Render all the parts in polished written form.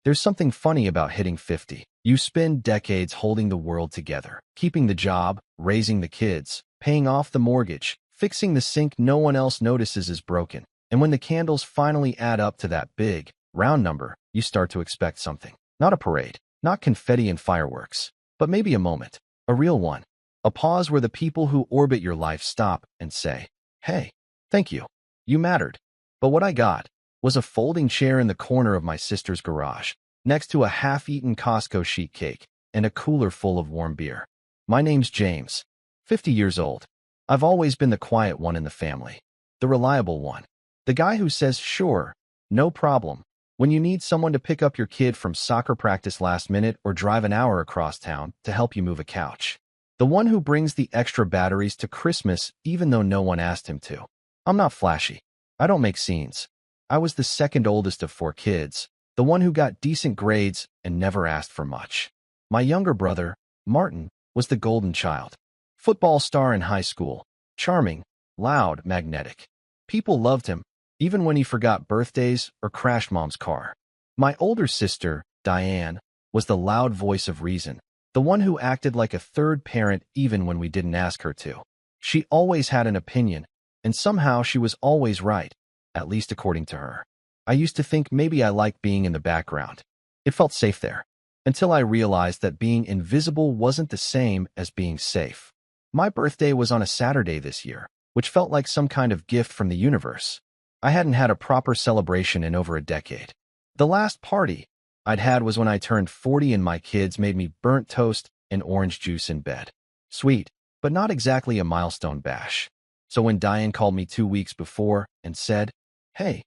There's something funny about hitting 50. You spend decades holding the world together, keeping the job, raising the kids, paying off the mortgage, fixing the sink no one else notices is broken. And when the candles finally add up to that big, round number, you start to expect something. Not a parade, not confetti and fireworks, but maybe a moment, a real one. A pause where the people who orbit your life stop and say, "Hey, thank you. You mattered." But what I got was a folding chair in the corner of my sister's garage, next to a half-eaten Costco sheet cake and a cooler full of warm beer. My name's James, 50 years old. I've always been the quiet one in the family, the reliable one, the guy who says, "Sure, no problem," when you need someone to pick up your kid from soccer practice last minute or drive an hour across town to help you move a couch. The one who brings the extra batteries to Christmas even though no one asked him to. I'm not flashy. I don't make scenes. I was the second oldest of 4 kids, the one who got decent grades and never asked for much. My younger brother, Martin, was the golden child. Football star in high school. Charming, loud, magnetic. People loved him, even when he forgot birthdays or crashed mom's car. My older sister, Diane, was the loud voice of reason, the one who acted like a third parent even when we didn't ask her to. She always had an opinion, and somehow she was always right, at least according to her. I used to think maybe I liked being in the background. It felt safe there, until I realized that being invisible wasn't the same as being safe. My birthday was on a Saturday this year, which felt like some kind of gift from the universe. I hadn't had a proper celebration in over a decade. The last party I'd had was when I turned 40 and my kids made me burnt toast and orange juice in bed. Sweet, but not exactly a milestone bash. So when Diane called me 2 weeks before and said, "Hey,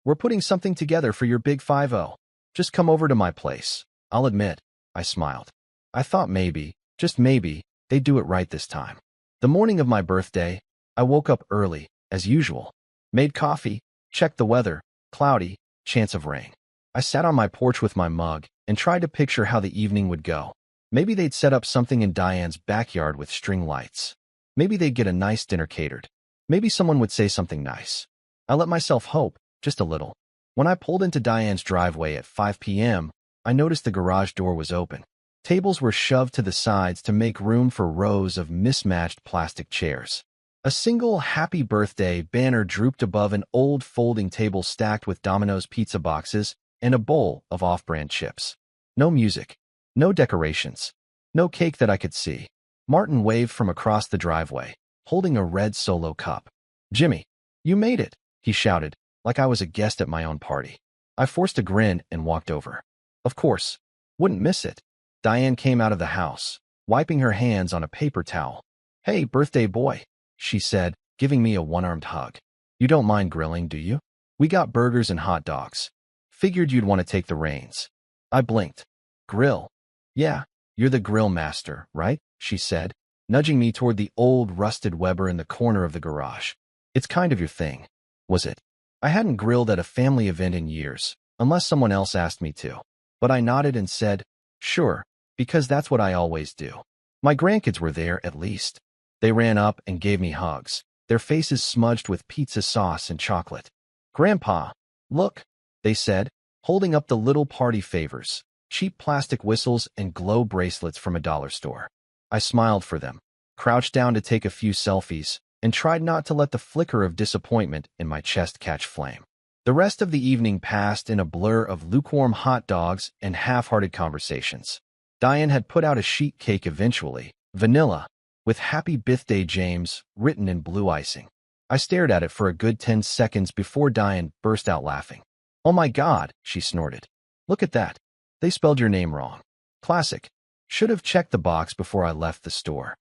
we're putting something together for your big 5-0. Just come over to my place," I'll admit, I smiled. I thought maybe, just maybe, they'd do it right this time. The morning of my birthday, I woke up early, as usual. Made coffee, checked the weather, cloudy, chance of rain. I sat on my porch with my mug and tried to picture how the evening would go. Maybe they'd set up something in Diane's backyard with string lights. Maybe they'd get a nice dinner catered. Maybe someone would say something nice. I let myself hope, just a little. When I pulled into Diane's driveway at 5 p.m., I noticed the garage door was open. Tables were shoved to the sides to make room for rows of mismatched plastic chairs. A single happy birthday banner drooped above an old folding table stacked with Domino's pizza boxes and a bowl of off-brand chips. No music, no decorations, no cake that I could see. Martin waved from across the driveway, holding a red Solo cup. "Jimmy, you made it," he shouted, like I was a guest at my own party. I forced a grin and walked over. Of course, wouldn't miss it. Diane came out of the house, wiping her hands on a paper towel. "Hey, birthday boy," she said, giving me a one-armed hug. "You don't mind grilling, do you? We got burgers and hot dogs. Figured you'd want to take the reins." I blinked. "Grill? Yeah, you're the grill master, right?" she said, nudging me toward the old rusted Weber in the corner of the garage. "It's kind of your thing, was it?" I hadn't grilled at a family event in years, unless someone else asked me to. But I nodded and said, "Sure, because that's what I always do." My grandkids were there, at least. They ran up and gave me hugs, their faces smudged with pizza sauce and chocolate. "Grandpa, look," they said, holding up the little party favors, cheap plastic whistles and glow bracelets from a dollar store. I smiled for them, crouched down to take a few selfies, and tried not to let the flicker of disappointment in my chest catch flame. The rest of the evening passed in a blur of lukewarm hot dogs and half-hearted conversations. Diane had put out a sheet cake eventually, vanilla, with "Happy Birthday, James" written in blue icing. I stared at it for a good 10 seconds before Diane burst out laughing. "Oh my God," she snorted. "Look at that. They spelled your name wrong. Classic. Should have checked the box before I left the store."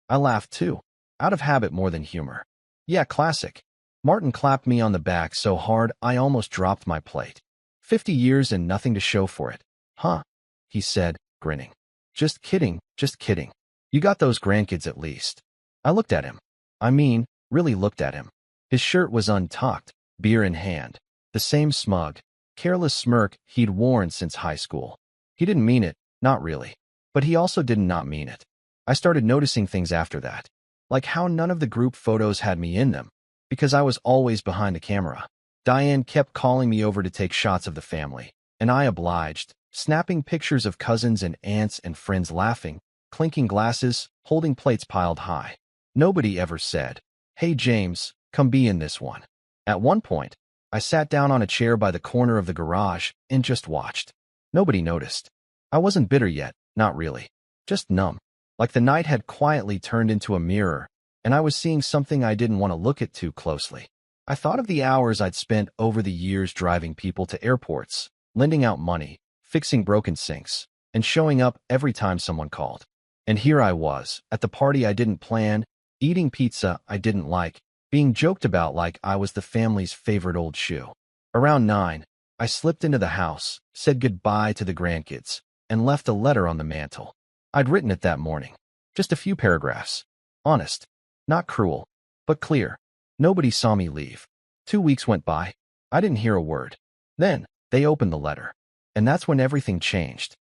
I laughed too, out of habit more than humor. "Yeah, classic." Martin clapped me on the back so hard I almost dropped my plate. 50 years and nothing to show for it. "Huh?" he said, grinning. Just kidding, just kidding. You got those grandkids at least." I looked at him. I mean, really looked at him. His shirt was untucked, beer in hand. The same smug, careless smirk he'd worn since high school. He didn't mean it, not really. But he also did not mean it. I started noticing things after that, like how none of the group photos had me in them, because I was always behind the camera. Diane kept calling me over to take shots of the family, and I obliged, snapping pictures of cousins and aunts and friends laughing, clinking glasses, holding plates piled high. Nobody ever said, "Hey James, come be in this one." At one point, I sat down on a chair by the corner of the garage and just watched. Nobody noticed. I wasn't bitter yet, not really. Just numb. Like the night had quietly turned into a mirror, and I was seeing something I didn't want to look at too closely. I thought of the hours I'd spent over the years driving people to airports, lending out money, fixing broken sinks, and showing up every time someone called. And here I was, at the party I didn't plan, eating pizza I didn't like, being joked about like I was the family's favorite old shoe. Around 9, I slipped into the house, said goodbye to the grandkids, and left a letter on the mantel. I'd written it that morning. Just a few paragraphs. Honest. Not cruel, but clear. Nobody saw me leave. 2 weeks went by. I didn't hear a word. Then, they opened the letter. And that's when everything changed.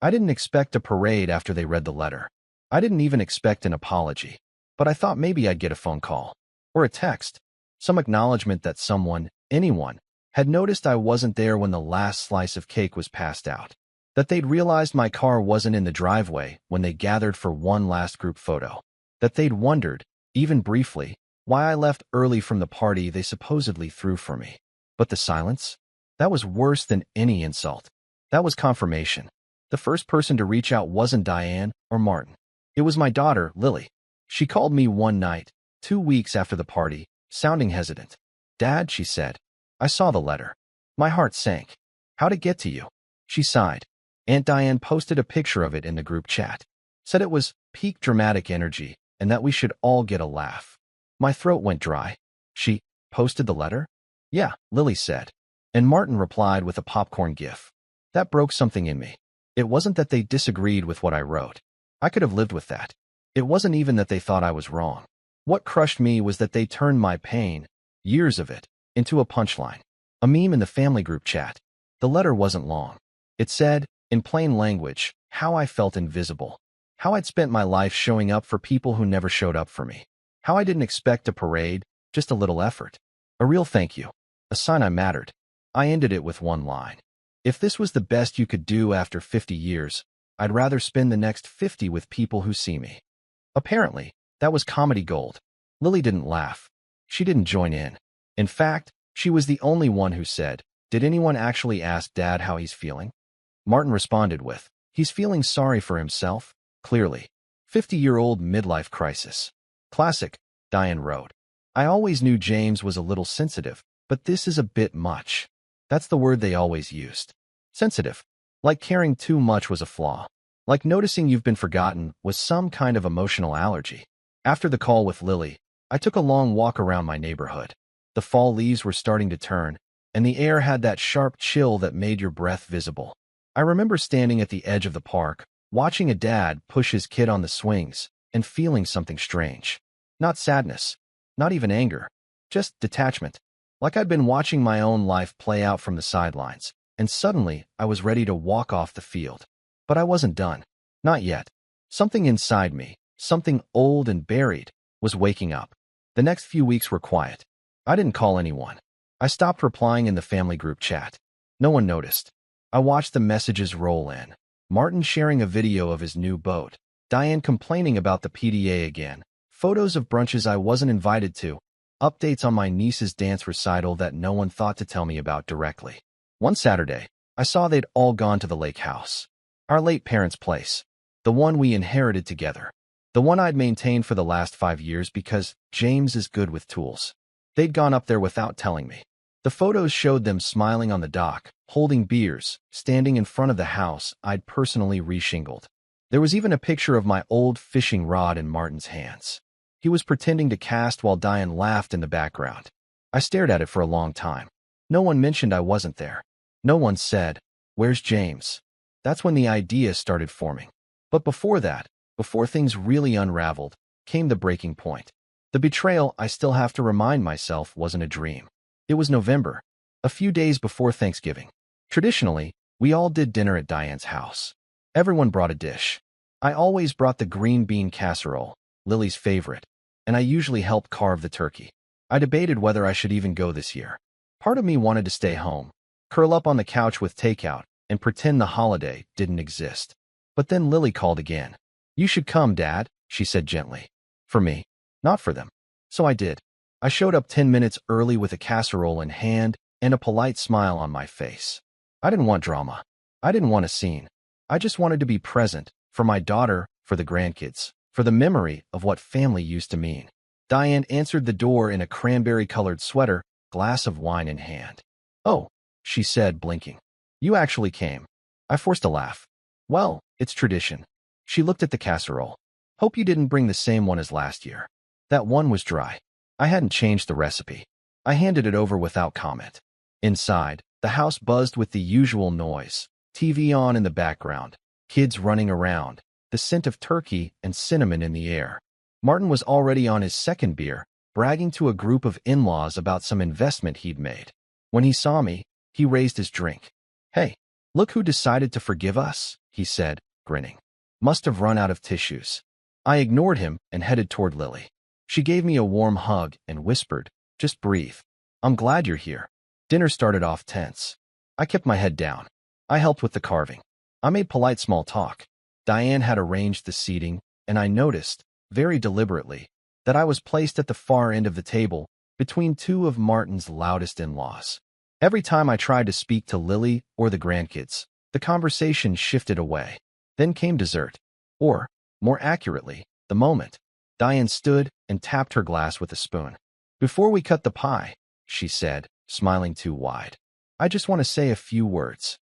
I didn't expect a parade after they read the letter. I didn't even expect an apology. But I thought maybe I'd get a phone call. Or a text. Some acknowledgement that someone, anyone, had noticed I wasn't there when the last slice of cake was passed out. That they'd realized my car wasn't in the driveway when they gathered for one last group photo. That they'd wondered, even briefly, why I left early from the party they supposedly threw for me. But the silence? That was worse than any insult. That was confirmation. The first person to reach out wasn't Diane or Martin. It was my daughter, Lily. She called me one night, 2 weeks after the party, sounding hesitant. "Dad," she said, "I saw the letter." My heart sank. "How'd it get to you?" She sighed. Aunt Diane posted a picture of it in the group chat. Said it was peak dramatic energy and that we should all get a laugh. My throat went dry. "She posted the letter?" "Yeah," Lily said. And Martin replied with a popcorn gif. That broke something in me. It wasn't that they disagreed with what I wrote. I could have lived with that. It wasn't even that they thought I was wrong. What crushed me was that they turned my pain, years of it, into a punchline. A meme in the family group chat. The letter wasn't long. It said, in plain language, how I felt invisible. How I'd spent my life showing up for people who never showed up for me. How I didn't expect a parade, just a little effort. A real thank you. A sign I mattered. I ended it with one line. If this was the best you could do after 50 years, I'd rather spend the next 50 with people who see me. Apparently, that was comedy gold. Lily didn't laugh. She didn't join in. In fact, she was the only one who said, "Did anyone actually ask Dad how he's feeling?" Martin responded with, "He's feeling sorry for himself, clearly. 50-year-old midlife crisis." Classic, Diane wrote. "I always knew James was a little sensitive, but this is a bit much." That's the word they always used. Sensitive. Like caring too much was a flaw. Like noticing you've been forgotten was some kind of emotional allergy. After the call with Lily, I took a long walk around my neighborhood. The fall leaves were starting to turn, and the air had that sharp chill that made your breath visible. I remember standing at the edge of the park, watching a dad push his kid on the swings, and feeling something strange. Not sadness, not even anger, just detachment. Like I'd been watching my own life play out from the sidelines, and suddenly I was ready to walk off the field. But I wasn't done. Not yet. Something inside me, something old and buried, was waking up. The next few weeks were quiet. I didn't call anyone. I stopped replying in the family group chat. No one noticed. I watched the messages roll in. Martin sharing a video of his new boat. Diane complaining about the PDA again. Photos of brunches I wasn't invited to. Updates on my niece's dance recital that no one thought to tell me about directly. One Saturday, I saw they'd all gone to the lake house. Our late parents' place. The one we inherited together. The one I'd maintained for the last 5 years because James is good with tools. They'd gone up there without telling me. The photos showed them smiling on the dock, holding beers, standing in front of the house I'd personally reshingled. There was even a picture of my old fishing rod in Martin's hands. He was pretending to cast while Diane laughed in the background. I stared at it for a long time. No one mentioned I wasn't there. No one said, "Where's James?" That's when the idea started forming. But before that, before things really unraveled, came the breaking point. The betrayal, I still have to remind myself, wasn't a dream. It was November, a few days before Thanksgiving. Traditionally, we all did dinner at Diane's house. Everyone brought a dish. I always brought the green bean casserole, Lily's favorite, and I usually helped carve the turkey. I debated whether I should even go this year. Part of me wanted to stay home, curl up on the couch with takeout, and pretend the holiday didn't exist. But then Lily called again. "You should come, Dad," she said gently. "For me, not for them." So I did. I showed up 10 minutes early with a casserole in hand and a polite smile on my face. I didn't want drama. I didn't want a scene. I just wanted to be present for my daughter, for the grandkids, for the memory of what family used to mean. Diane answered the door in a cranberry-colored sweater, glass of wine in hand. "Oh," she said, blinking. "You actually came." I forced a laugh. "Well, it's tradition." She looked at the casserole. "Hope you didn't bring the same one as last year." That one was dry. I hadn't changed the recipe. I handed it over without comment. Inside, the house buzzed with the usual noise. TV on in the background, kids running around, the scent of turkey and cinnamon in the air. Martin was already on his second beer, bragging to a group of in-laws about some investment he'd made. When he saw me, he raised his drink. "Hey, look who decided to forgive us," he said, grinning. Must have run out of tissues. I ignored him and headed toward Lily. She gave me a warm hug and whispered, "Just breathe. I'm glad you're here." Dinner started off tense. I kept my head down. I helped with the carving. I made polite small talk. Diane had arranged the seating, and I noticed, very deliberately, that I was placed at the far end of the table, between two of Martin's loudest in-laws. Every time I tried to speak to Lily or the grandkids, the conversation shifted away. Then came dessert. Or, more accurately, the moment. Diane stood and tapped her glass with a spoon. "Before we cut the pie," she said, smiling too wide, "I just want to say a few words."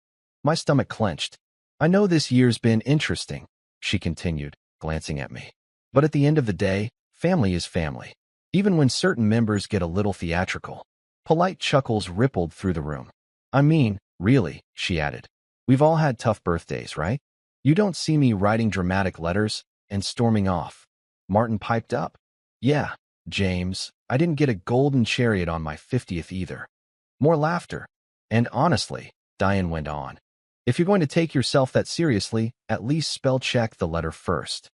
My stomach clenched. "I know this year's been interesting," she continued, glancing at me. "But at the end of the day, family is family. Even when certain members get a little theatrical." Polite chuckles rippled through the room. "I mean, really," she added. "We've all had tough birthdays, right? You don't see me writing dramatic letters and storming off." Martin piped up. "Yeah, James, I didn't get a golden chariot on my 50th either." More laughter. "And honestly," Diane went on, "if you're going to take yourself that seriously, at least spell check the letter first."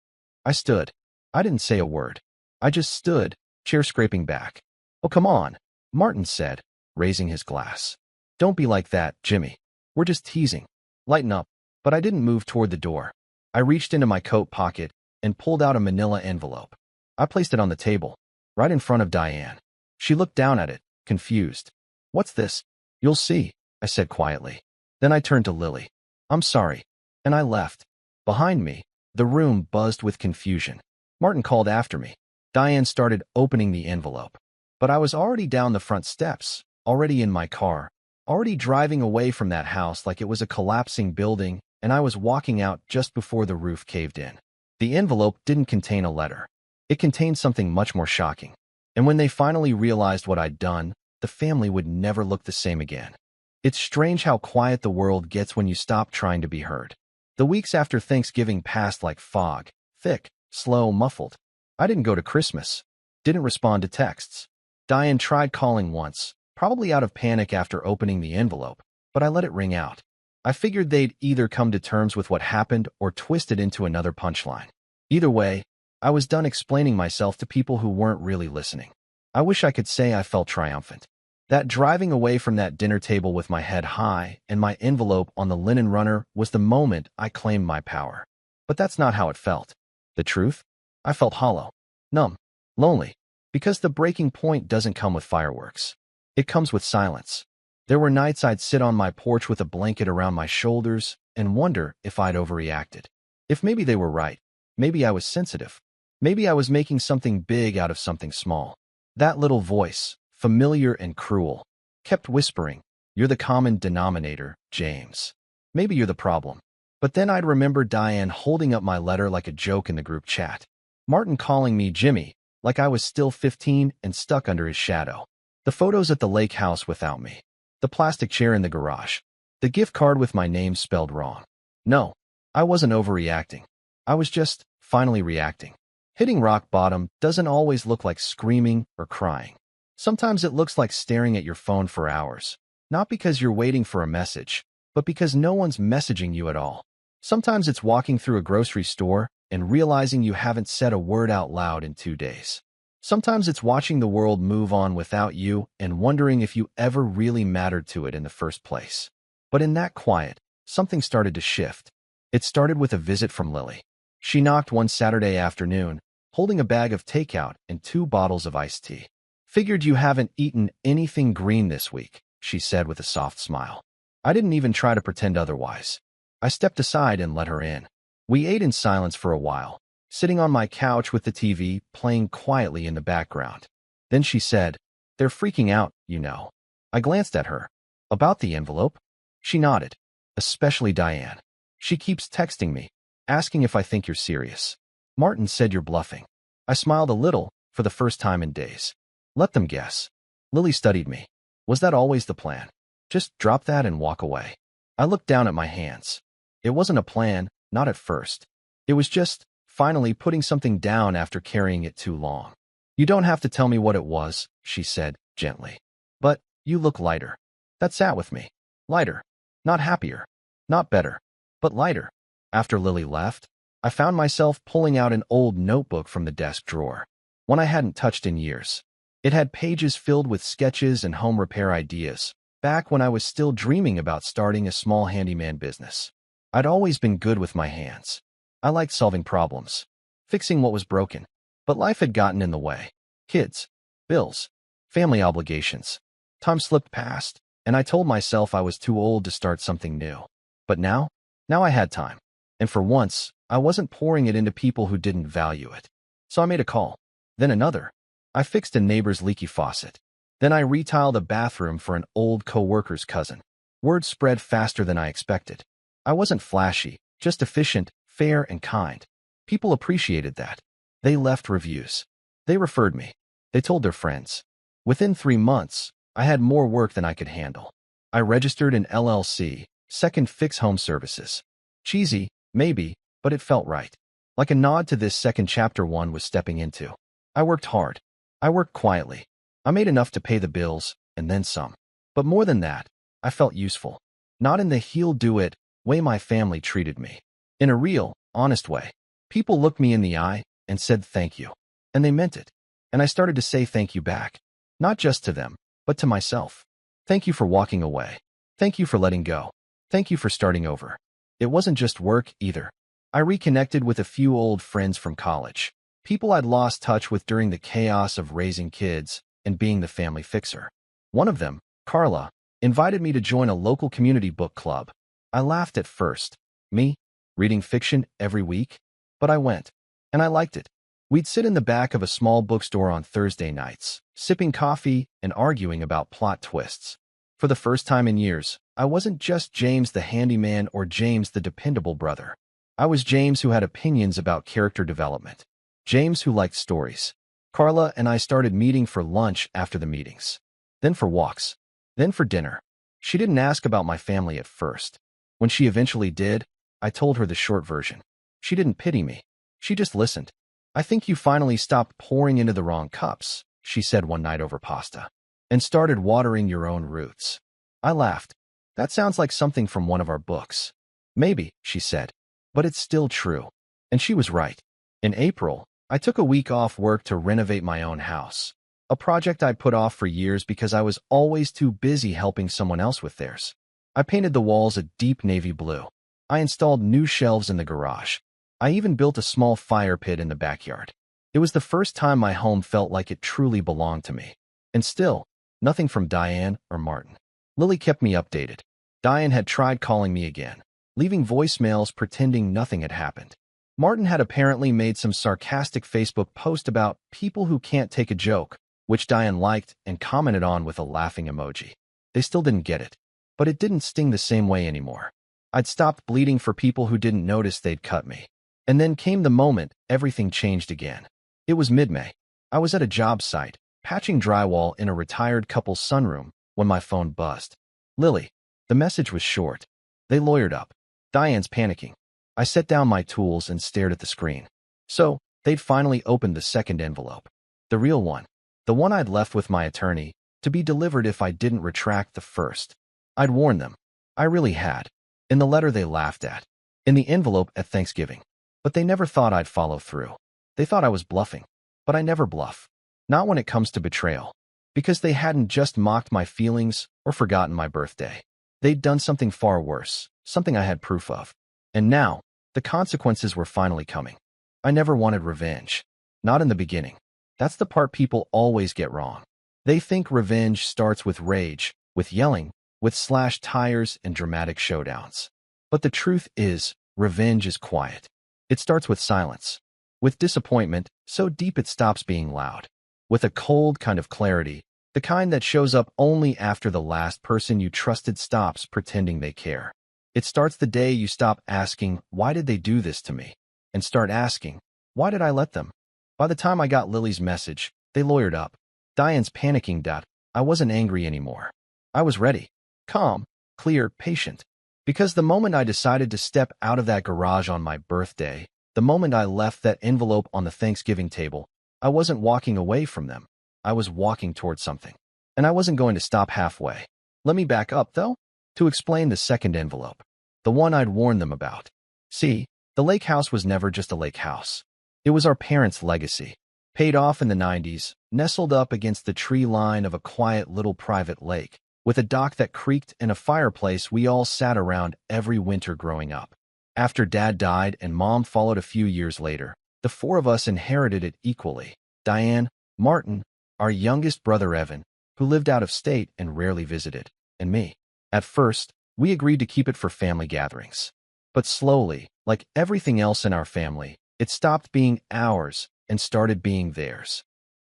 I stood. I didn't say a word. I just stood, chair scraping back. "Oh, come on," Martin said, raising his glass. "Don't be like that, Jimmy. We're just teasing. Lighten up." But I didn't move toward the door. I reached into my coat pocket and pulled out a manila envelope. I placed it on the table, right in front of Diane. She looked down at it, confused. "What's this?" "You'll see," I said quietly. Then I turned to Lily. "I'm sorry." And I left. Behind me, the room buzzed with confusion. Martin called after me. Diane started opening the envelope. But I was already down the front steps, already in my car, already driving away from that house like it was a collapsing building, and I was walking out just before the roof caved in. The envelope didn't contain a letter. It contained something much more shocking. And when they finally realized what I'd done, the family would never look the same again. It's strange how quiet the world gets when you stop trying to be heard. The weeks after Thanksgiving passed like fog, thick, slow, muffled. I didn't go to Christmas. Didn't respond to texts. Diane tried calling once, probably out of panic after opening the envelope, but I let it ring out. I figured they'd either come to terms with what happened or twist it into another punchline. Either way, I was done explaining myself to people who weren't really listening. I wish I could say I felt triumphant. That driving away from that dinner table with my head high and my envelope on the linen runner was the moment I claimed my power. But that's not how it felt. The truth? I felt hollow, numb, lonely, because the breaking point doesn't come with fireworks. It comes with silence. There were nights I'd sit on my porch with a blanket around my shoulders and wonder if I'd overreacted. If maybe they were right. Maybe I was sensitive. Maybe I was making something big out of something small. That little voice, familiar and cruel, kept whispering, "You're the common denominator, James. Maybe you're the problem." But then I'd remember Diane holding up my letter like a joke in the group chat. Martin calling me Jimmy, like I was still 15 and stuck under his shadow. The photos at the lake house without me. The plastic chair in the garage. The gift card with my name spelled wrong. No, I wasn't overreacting. I was just finally reacting. Hitting rock bottom doesn't always look like screaming or crying. Sometimes it looks like staring at your phone for hours, not because you're waiting for a message, but because no one's messaging you at all. Sometimes it's walking through a grocery store and realizing you haven't said a word out loud in 2 days. Sometimes it's watching the world move on without you and wondering if you ever really mattered to it in the first place. But in that quiet, something started to shift. It started with a visit from Lily. She knocked one Saturday afternoon, holding a bag of takeout and 2 bottles of iced tea. "Figured you haven't eaten anything green this week," she said with a soft smile. I didn't even try to pretend otherwise. I stepped aside and let her in. We ate in silence for a while, sitting on my couch with the TV playing quietly in the background. Then she said, "They're freaking out, you know." I glanced at her. "About the envelope?" She nodded. "Especially Diane. She keeps texting me, asking if I think you're serious. Martin said you're bluffing." I smiled a little, for the first time in days. "Let them guess." Lily studied me. "Was that always the plan? Just drop that and walk away?" I looked down at my hands. It wasn't a plan, not at first. It was just, finally putting something down after carrying it too long. "You don't have to tell me what it was," she said, gently. "But, you look lighter." That sat with me. Lighter. Not happier. Not better. But lighter. After Lily left, I found myself pulling out an old notebook from the desk drawer. One I hadn't touched in years. It had pages filled with sketches and home repair ideas, back when I was still dreaming about starting a small handyman business. I'd always been good with my hands. I liked solving problems, fixing what was broken. But life had gotten in the way. Kids, bills, family obligations. Time slipped past, and I told myself I was too old to start something new. But now I had time. And for once, I wasn't pouring it into people who didn't value it. So I made a call. Then another. I fixed a neighbor's leaky faucet. Then I retiled a bathroom for an old co-worker's cousin. Word spread faster than I expected. I wasn't flashy, just efficient, fair, and kind. People appreciated that. They left reviews. They referred me. They told their friends. Within 3 months, I had more work than I could handle. I registered an LLC, Second Fix Home Services. Cheesy, maybe, but it felt right. Like a nod to this second chapter one was stepping into. I worked hard. I worked quietly. I made enough to pay the bills, and then some. But more than that, I felt useful. Not in the he'll-do-it way my family treated me. In a real, honest way. People looked me in the eye and said thank you. And they meant it. And I started to say thank you back. Not just to them, but to myself. Thank you for walking away. Thank you for letting go. Thank you for starting over. It wasn't just work, either. I reconnected with a few old friends from college. People I'd lost touch with during the chaos of raising kids and being the family fixer. One of them, Carla, invited me to join a local community book club. I laughed at first. Me? Reading fiction every week? But I went. And I liked it. We'd sit in the back of a small bookstore on Thursday nights, sipping coffee and arguing about plot twists. For the first time in years, I wasn't just James the handyman or James the dependable brother. I was James who had opinions about character development. James who liked stories. Carla and I started meeting for lunch after the meetings. Then for walks. Then for dinner. She didn't ask about my family at first. When she eventually did, I told her the short version. She didn't pity me. She just listened. "I think you finally stopped pouring into the wrong cups," she said one night over pasta, "and started watering your own roots." I laughed. "That sounds like something from one of our books." "Maybe," she said, "but it's still true." And she was right. In April, I took a week off work to renovate my own house, a project I'd put off for years because I was always too busy helping someone else with theirs. I painted the walls a deep navy blue. I installed new shelves in the garage. I even built a small fire pit in the backyard. It was the first time my home felt like it truly belonged to me. And still, nothing from Diane or Martin. Lily kept me updated. Diane had tried calling me again, leaving voicemails pretending nothing had happened. Martin had apparently made some sarcastic Facebook post about people who can't take a joke, which Diane liked and commented on with a laughing emoji. They still didn't get it. But it didn't sting the same way anymore. I'd stopped bleeding for people who didn't notice they'd cut me. And then came the moment everything changed again. It was mid-May. I was at a job site, patching drywall in a retired couple's sunroom, when my phone buzzed. "Lily." The message was short. They lawyered up. "Diane's panicking." I set down my tools and stared at the screen. So, they'd finally opened the second envelope. The real one. The one I'd left with my attorney, to be delivered if I didn't retract the first. I'd warned them. I really had. In the letter they laughed at. In the envelope at Thanksgiving. But they never thought I'd follow through. They thought I was bluffing. But I never bluff. Not when it comes to betrayal. Because they hadn't just mocked my feelings or forgotten my birthday. They'd done something far worse. something I had proof of. And now, the consequences were finally coming. I never wanted revenge. Not in the beginning. That's the part people always get wrong. They think revenge starts with rage, with yelling, with slashed tires and dramatic showdowns. But the truth is, revenge is quiet. It starts with silence. With disappointment, so deep it stops being loud. With a cold kind of clarity, the kind that shows up only after the last person you trusted stops pretending they care. It starts the day you stop asking, "Why did they do this to me?" and start asking, "Why did I let them?" By the time I got Lily's message, they lawyered up. Diane's panicking. I wasn't angry anymore. I was ready. Calm, clear, patient. Because the moment I decided to step out of that garage on my birthday, the moment I left that envelope on the Thanksgiving table, I wasn't walking away from them. I was walking towards something. And I wasn't going to stop halfway. Let me back up, though, to explain the second envelope. The one I'd warned them about. See, the lake house was never just a lake house. It was our parents' legacy. Paid off in the 90s, nestled up against the tree line of a quiet little private lake, with a dock that creaked and a fireplace we all sat around every winter growing up. After Dad died and Mom followed a few years later, the four of us inherited it equally. Diane, Martin, our youngest brother Evan, who lived out of state and rarely visited, and me. At first, we agreed to keep it for family gatherings. But slowly, like everything else in our family, it stopped being ours and started being theirs.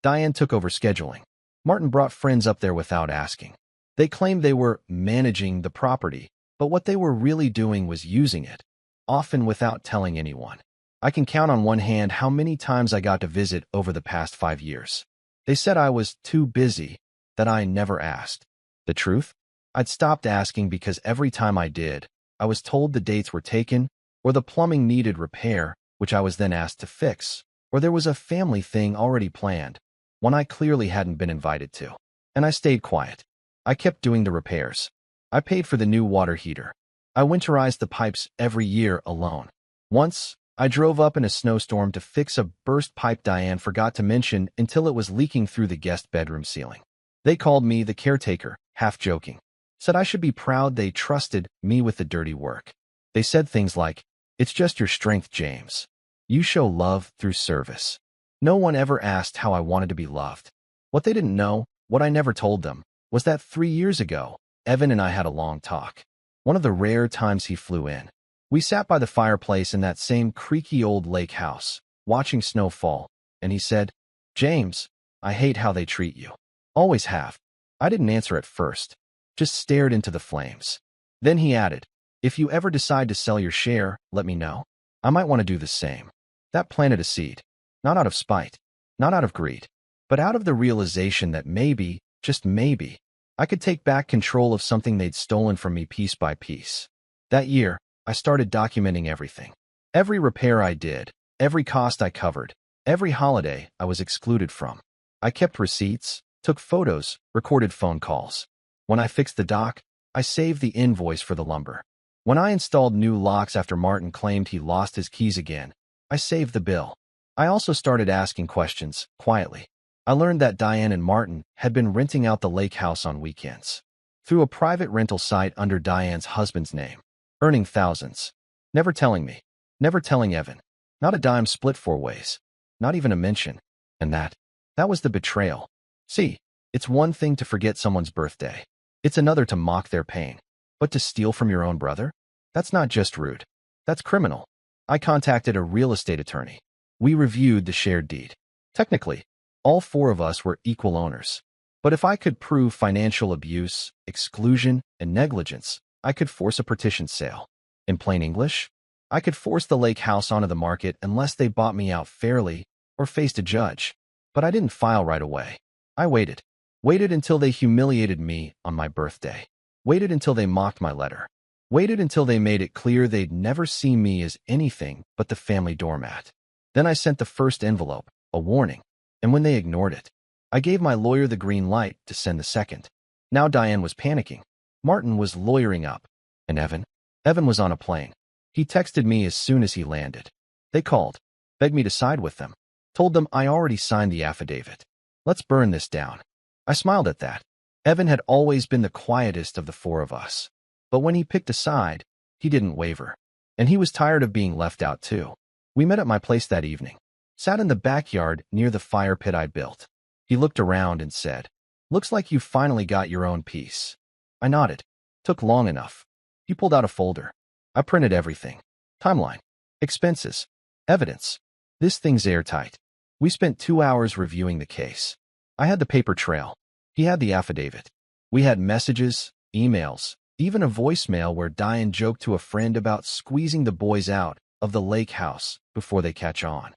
Diane took over scheduling. Martin brought friends up there without asking. They claimed they were managing the property, but what they were really doing was using it, often without telling anyone. I can count on one hand how many times I got to visit over the past 5 years. They said I was too busy, that I never asked. The truth? I'd stopped asking because every time I did, I was told the dates were taken, or the plumbing needed repair, which I was then asked to fix, or there was a family thing already planned, one I clearly hadn't been invited to. And I stayed quiet. I kept doing the repairs. I paid for the new water heater. I winterized the pipes every year alone. Once, I drove up in a snowstorm to fix a burst pipe Diane forgot to mention until it was leaking through the guest bedroom ceiling. They called me the caretaker, half joking. Said I should be proud they trusted me with the dirty work. They said things like, "It's just your strength, James. You show love through service." No one ever asked how I wanted to be loved. What they didn't know, what I never told them, was that 3 years ago, Evan and I had a long talk. One of the rare times he flew in. We sat by the fireplace in that same creaky old lake house, watching snow fall, and he said, "James, I hate how they treat you. Always have." I didn't answer at first, just stared into the flames. Then he added, "If you ever decide to sell your share, let me know. I might want to do the same." That planted a seed. Not out of spite, not out of greed, but out of the realization that maybe, just maybe, I could take back control of something they'd stolen from me piece by piece. That year, I started documenting everything. Every repair I did, every cost I covered, every holiday I was excluded from. I kept receipts, took photos, recorded phone calls. When I fixed the dock, I saved the invoice for the lumber. When I installed new locks after Martin claimed he lost his keys again, I saved the bill. I also started asking questions, quietly. I learned that Diane and Martin had been renting out the lake house on weekends, through a private rental site under Diane's husband's name, earning thousands. Never telling me. Never telling Evan. Not a dime split 4 ways. Not even a mention. And that was the betrayal. See, it's one thing to forget someone's birthday. It's another to mock their pain. But to steal from your own brother? That's not just rude. That's criminal. I contacted a real estate attorney. We reviewed the shared deed. Technically, all 4 of us were equal owners. But if I could prove financial abuse, exclusion, and negligence, I could force a partition sale. In plain English, I could force the lake house onto the market unless they bought me out fairly or faced a judge. But I didn't file right away. I waited. Waited until they humiliated me on my birthday. Waited until they mocked my letter. Waited until they made it clear they'd never see me as anything but the family doormat. Then I sent the first envelope, a warning. And when they ignored it, I gave my lawyer the green light to send the second. Now Diane was panicking. Martin was lawyering up. And Evan? Evan was on a plane. He texted me as soon as he landed. They called, begged me to side with them, told them I already signed the affidavit. Let's burn this down. I smiled at that. Evan had always been the quietest of the 4 of us. But when he picked a side, He didn't waver. And he was tired of being left out too. We met at my place that evening. Sat in the backyard near the fire pit I'd built. He looked around and said, "Looks like you finally got your own piece." I nodded. "Took long enough." He pulled out a folder. I printed everything. Timeline. Expenses. Evidence. This thing's airtight. We spent 2 hours reviewing the case. I had the paper trail. He had the affidavit. We had messages, emails, even a voicemail where Diane joked to a friend about squeezing the boys out of the lake house before they catch on.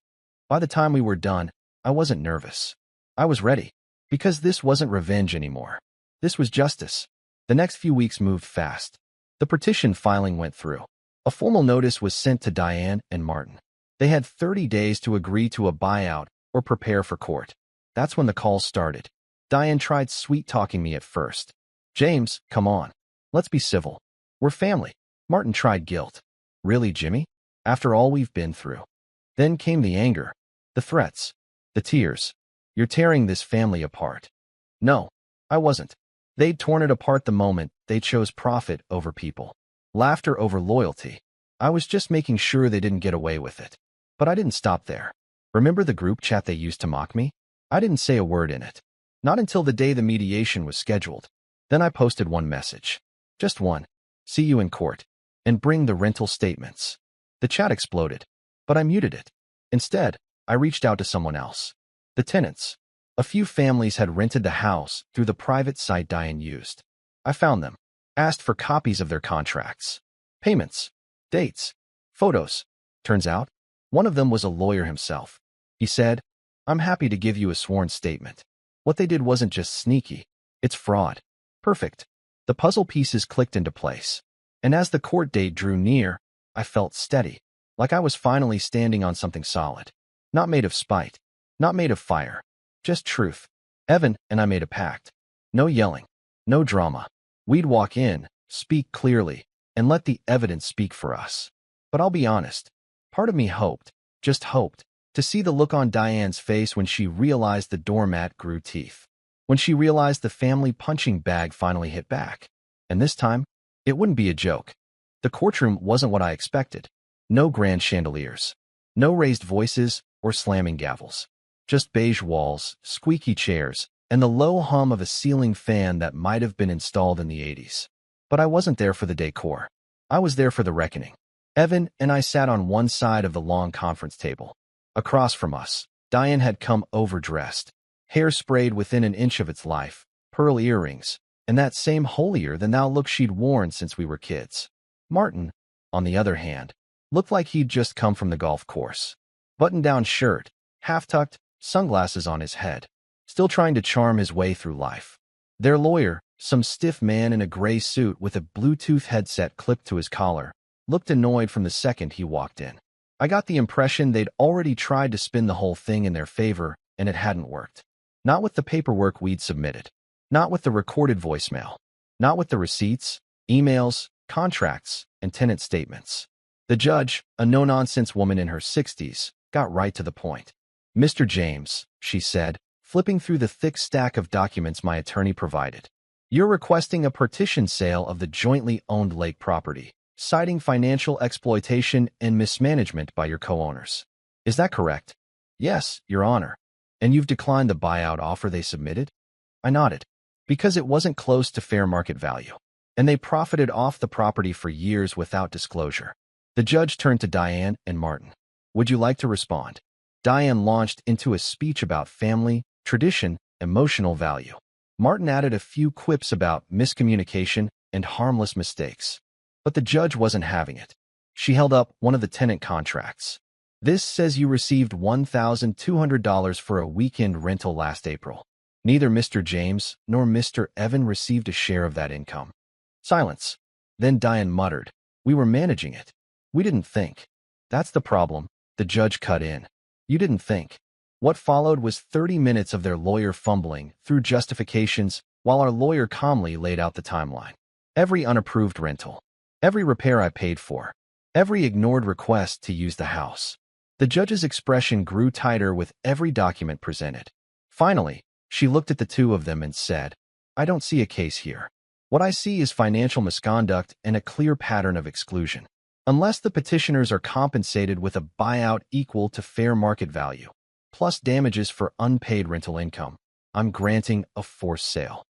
By the time we were done, I wasn't nervous. I was ready, because this wasn't revenge anymore. This was justice. The next few weeks moved fast. The petition filing went through. A formal notice was sent to Diane and Martin. They had 30 days to agree to a buyout or prepare for court. That's when the calls started. Diane tried sweet-talking me at first. "James, come on. Let's be civil. We're family." Martin tried guilt. "Really, Jimmy? After all we've been through?" Then came the anger, the threats, the tears. "You're tearing this family apart." No, I wasn't. They'd torn it apart the moment they chose profit over people, laughter over loyalty. I was just making sure they didn't get away with it. But I didn't stop there. Remember the group chat they used to mock me? I didn't say a word in it. Not until the day the mediation was scheduled. Then I posted one message. Just one. "See you in court. And bring the rental statements." The chat exploded, but I muted it. Instead, I reached out to someone else. The tenants. A few families had rented the house through the private site Diane used. I found them, asked for copies of their contracts, payments, dates, photos. Turns out, one of them was a lawyer himself. He said, "I'm happy to give you a sworn statement. What they did wasn't just sneaky, it's fraud." Perfect. The puzzle pieces clicked into place. And as the court date drew near, I felt steady, like I was finally standing on something solid. Not made of spite, not made of fire, just truth. Evan and I made a pact. No yelling, no drama. We'd walk in, speak clearly, and let the evidence speak for us. But I'll be honest, part of me hoped, just hoped, to see the look on Diane's face when she realized the doormat grew teeth. When she realized the family punching bag finally hit back. And this time, it wouldn't be a joke. The courtroom wasn't what I expected. No grand chandeliers. No raised voices or slamming gavels. Just beige walls, squeaky chairs, and the low hum of a ceiling fan that might have been installed in the 80s. But I wasn't there for the decor. I was there for the reckoning. Evan and I sat on one side of the long conference table. Across from us, Diane had come overdressed. Hair sprayed within an inch of its life, pearl earrings, and that same holier-than-thou look she'd worn since we were kids. Martin, on the other hand, looked like he'd just come from the golf course. Button-down shirt, half-tucked, sunglasses on his head, still trying to charm his way through life. Their lawyer, some stiff man in a gray suit with a Bluetooth headset clipped to his collar, looked annoyed from the second he walked in. I got the impression they'd already tried to spin the whole thing in their favor, and it hadn't worked. Not with the paperwork we'd submitted. Not with the recorded voicemail. Not with the receipts, emails, contracts, and tenant statements. The judge, a no-nonsense woman in her 60s, got right to the point. "Mr. James," she said, flipping through the thick stack of documents my attorney provided. "You're requesting a partition sale of the jointly owned lake property, citing financial exploitation and mismanagement by your co-owners. Is that correct?" "Yes, Your Honor." "And you've declined the buyout offer they submitted?" I nodded. "Because it wasn't close to fair market value, and they profited off the property for years without disclosure." The judge turned to Diane and Martin. "Would you like to respond?" Diane launched into a speech about family, tradition, emotional value. Martin added a few quips about miscommunication and harmless mistakes. But the judge wasn't having it. She held up one of the tenant contracts. "This says you received $1,200 for a weekend rental last April. Neither Mr. James nor Mr. Evan received a share of that income." Silence. Then Diane muttered, "We were managing it. We didn't think." "That's the problem," the judge cut in. "You didn't think." What followed was 30 minutes of their lawyer fumbling through justifications while our lawyer calmly laid out the timeline. Every unapproved rental. Every repair I paid for. Every ignored request to use the house. The judge's expression grew tighter with every document presented. Finally, she looked at the two of them and said, "I don't see a case here. What I see is financial misconduct and a clear pattern of exclusion. Unless the petitioners are compensated with a buyout equal to fair market value, plus damages for unpaid rental income, I'm granting a forced sale.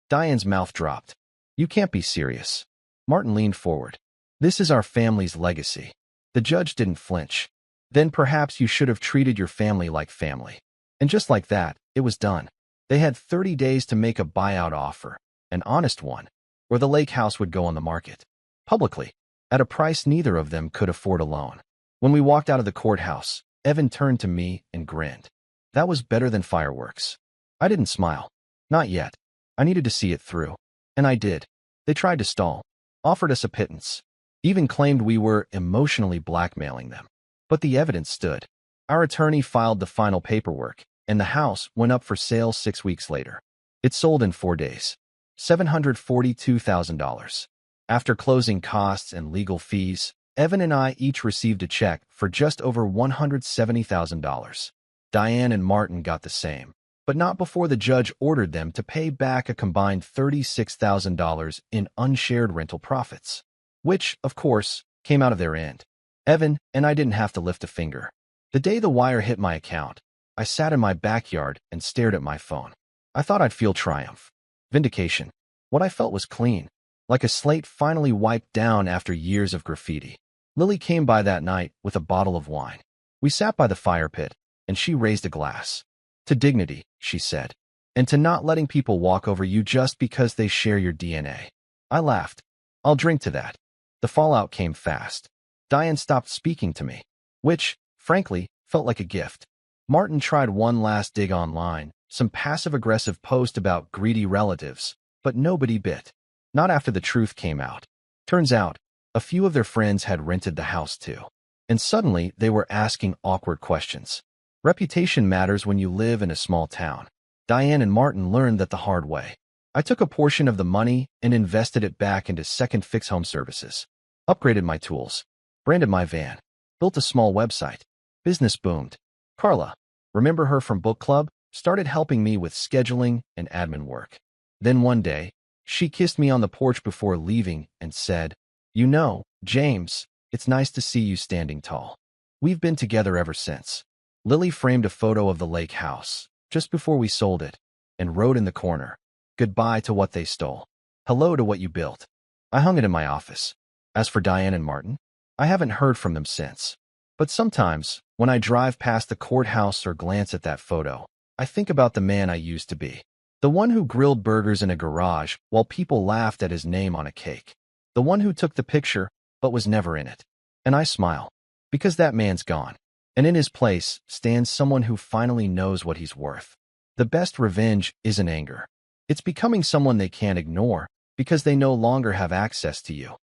Diane's mouth dropped. You can't be serious. Martin leaned forward. This is our family's legacy. The judge didn't flinch. Then perhaps you should have treated your family like family. And just like that, it was done. They had 30 days to make a buyout offer, an honest one, or the lake house would go on the market. Publicly, at a price neither of them could afford alone. When we walked out of the courthouse, Evan turned to me and grinned. That was better than fireworks. I didn't smile. Not yet. I needed to see it through. And I did. They tried to stall, offered us a pittance, even claimed we were emotionally blackmailing them. But the evidence stood. Our attorney filed the final paperwork, and the house went up for sale 6 weeks later. It sold in 4 days. $742,000. After closing costs and legal fees, Evan and I each received a check for just over $170,000. Diane and Martin got the same, but not before the judge ordered them to pay back a combined $36,000 in unshared rental profits, which, of course, came out of their end. Evan and I didn't have to lift a finger. The day the wire hit my account, I sat in my backyard and stared at my phone. I thought I'd feel triumph. Vindication. What I felt was clean, like a slate finally wiped down after years of graffiti. Lily came by that night with a bottle of wine. We sat by the fire pit, and she raised a glass. To dignity, she said, and to not letting people walk over you just because they share your DNA. I laughed. I'll drink to that. The fallout came fast. Diane stopped speaking to me, which, frankly, felt like a gift. Martin tried one last dig online, some passive-aggressive post about greedy relatives, but nobody bit. Not after the truth came out. Turns out, a few of their friends had rented the house too. And suddenly, they were asking awkward questions. Reputation matters when you live in a small town. Diane and Martin learned that the hard way. I took a portion of the money and invested it back into second fix home services. Upgraded my tools. Branded my van. Built a small website. Business boomed. Carla, remember her from book club? Started helping me with scheduling and admin work. Then one day, she kissed me on the porch before leaving and said, "You know, James, it's nice to see you standing tall." We've been together ever since. Lily framed a photo of the lake house just before we sold it and wrote in the corner, "Goodbye to what they stole. Hello to what you built." I hung it in my office. As for Diane and Martin, I haven't heard from them since. But sometimes, when I drive past the courthouse or glance at that photo, I think about the man I used to be. The one who grilled burgers in a garage while people laughed at his name on a cake. The one who took the picture but was never in it. And I smile, because that man's gone. And in his place stands someone who finally knows what he's worth. The best revenge isn't anger. It's becoming someone they can't ignore because they no longer have access to you.